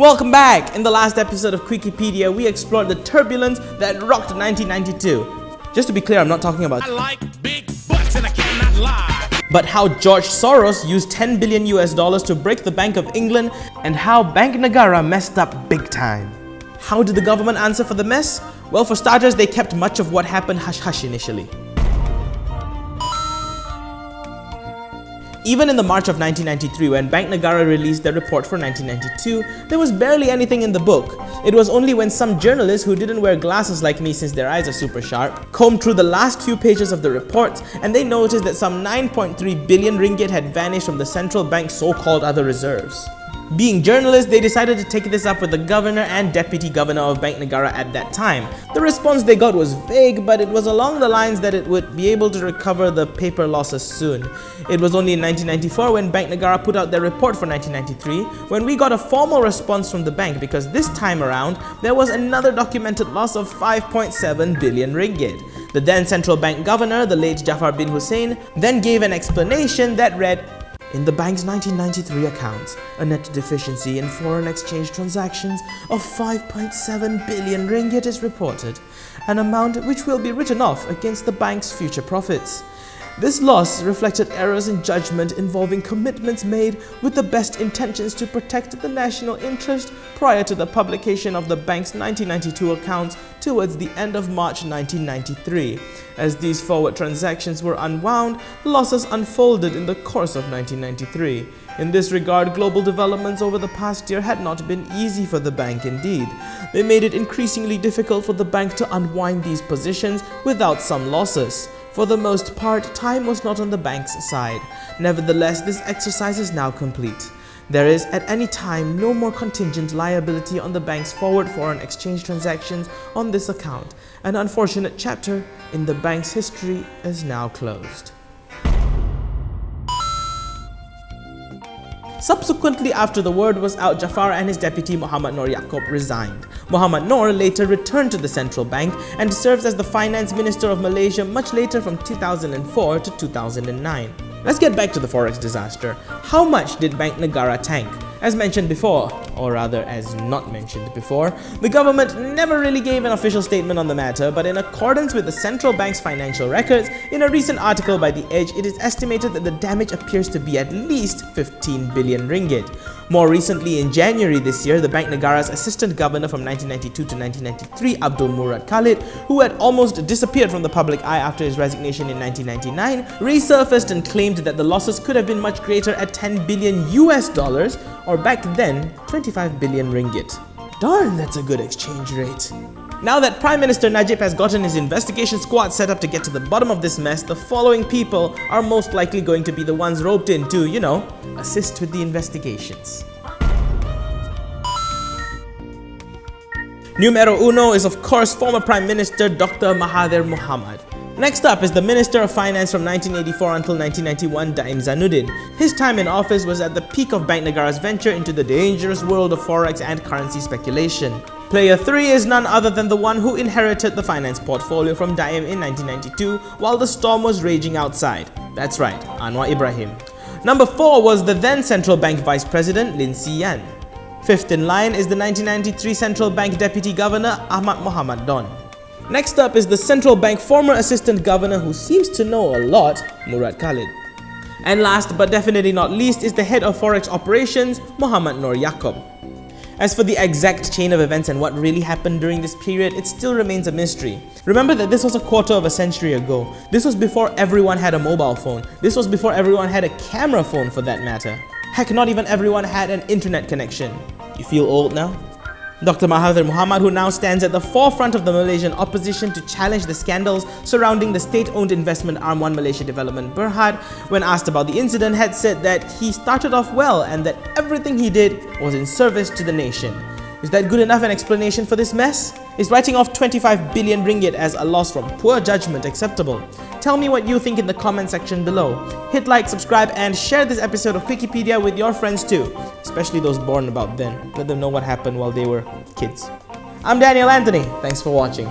Welcome back! In the last episode of Quickiepedia, we explored the turbulence that rocked 1992. Just to be clear, I'm not talking about I like big butts and I cannot lie. But how George Soros used $10 billion to break the Bank of England, and how Bank Negara messed up big time. How did the government answer for the mess? Well, for starters, they kept much of what happened hush-hush initially. Even in the March of 1993, when Bank Negara released their report for 1992, there was barely anything in the book. It was only when some journalists who didn't wear glasses like me since their eyes are super sharp, combed through the last few pages of the report, and they noticed that some 9.3 billion ringgit had vanished from the central bank's so-called other reserves. Being journalists, they decided to take this up with the governor and deputy governor of Bank Negara at that time. The response they got was vague, but it was along the lines that it would be able to recover the paper losses soon. It was only in 1994 when Bank Negara put out their report for 1993 when we got a formal response from the bank, because this time around there was another documented loss of 5.7 billion ringgit. The then central bank governor, the late Jafar bin Hussein, then gave an explanation that read, "In the bank's 1993 accounts, a net deficiency in foreign exchange transactions of 5.7 billion ringgit is reported, an amount which will be written off against the bank's future profits. This loss reflected errors in judgment involving commitments made with the best intentions to protect the national interest prior to the publication of the bank's 1992 accounts towards the end of March 1993. As these forward transactions were unwound, losses unfolded in the course of 1993. In this regard, global developments over the past year had not been easy for the bank indeed. They made it increasingly difficult for the bank to unwind these positions without some losses. For the most part, time was not on the bank's side. Nevertheless, this exercise is now complete. There is at any time no more contingent liability on the bank's forward foreign exchange transactions on this account. An unfortunate chapter in the bank's history is now closed." Subsequently, after the word was out, Jafar and his deputy Muhammad Noor Yaakob resigned. Muhammad Noor later returned to the central bank and serves as the Finance Minister of Malaysia much later from 2004 to 2009. Let's get back to the Forex disaster. How much did Bank Negara tank? As mentioned before, or rather as not mentioned before, the government never really gave an official statement on the matter, but in accordance with the central bank's financial records, in a recent article by The Edge, it is estimated that the damage appears to be at least 15 billion ringgit. More recently, in January this year, the Bank Negara's assistant governor from 1992 to 1993, Abdul Murad Khalid, who had almost disappeared from the public eye after his resignation in 1999, resurfaced and claimed that the losses could have been much greater at $10 billion US, or back then, 25 billion ringgit. Darn, that's a good exchange rate. Now that Prime Minister Najib has gotten his investigation squad set up to get to the bottom of this mess, the following people are most likely going to be the ones roped in to, you know, assist with the investigations. Numero uno is of course former Prime Minister Dr. Mahathir Mohamad. Next up is the Minister of Finance from 1984 until 1991, Daim Zainuddin. His time in office was at the peak of Bank Negara's venture into the dangerous world of Forex and currency speculation. Player 3 is none other than the one who inherited the finance portfolio from Daim in 1992 while the storm was raging outside. That's right, Anwar Ibrahim. Number 4 was the then Central Bank Vice President Lin Si Yan. Fifth in line is the 1993 Central Bank Deputy Governor Ahmad Mohamad Don. Next up is the Central Bank former Assistant Governor who seems to know a lot, Murad Khalid. And last but definitely not least is the Head of Forex Operations, Muhammad Noor Yaakob. As for the exact chain of events and what really happened during this period, it still remains a mystery. Remember that this was a quarter of a century ago. This was before everyone had a mobile phone. This was before everyone had a camera phone for that matter. Heck, not even everyone had an internet connection. You feel old now? Dr. Mahathir Mohamad, who now stands at the forefront of the Malaysian opposition to challenge the scandals surrounding the state-owned investment arm One Malaysia Development Berhad, when asked about the incident, had said that he started off well and that everything he did was in service to the nation. Is that good enough an explanation for this mess? Is writing off 25 billion ringgit as a loss from poor judgment acceptable? Tell me what you think in the comment section below. Hit like, subscribe and share this episode of Quickiepedia with your friends too, especially those born about then. Let them know what happened while they were kids. I'm Daniel Anthony, thanks for watching.